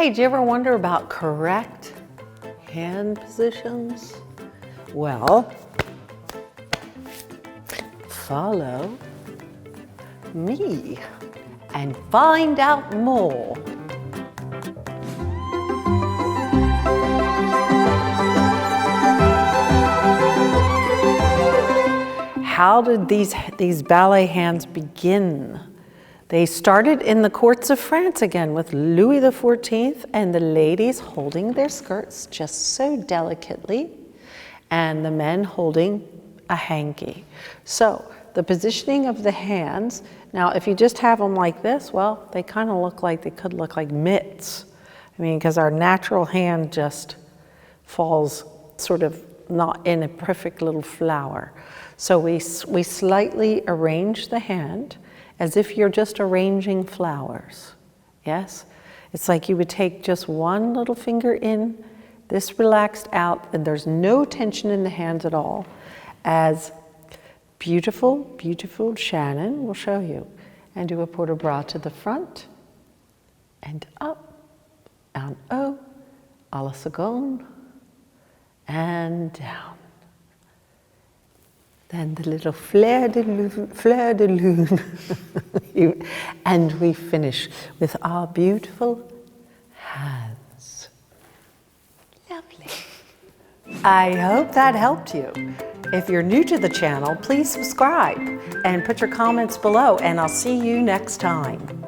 Hey, do you ever wonder about correct hand positions? Well, follow me and find out more. How did these ballet hands begin? They started in the courts of France again with Louis XIV and the ladies holding their skirts just so delicately and the men holding a hanky. So the positioning of the hands, now if you just have them like this, well, they kind of look like, they could look like mitts. I mean, because our natural hand just falls sort of not in a perfect little flower. So we slightly arrange the hand as if you're just arranging flowers, yes? It's like you would take just one little finger in, this relaxed out, and there's no tension in the hands at all, as beautiful, beautiful Shannon will show you. And do a port de bras to the front, and up, and O, à la seconde, and down. Then the little fleur de lune. And we finish with our beautiful hands. Lovely. I hope that helped you. If you're new to the channel, please subscribe and put your comments below, and I'll see you next time.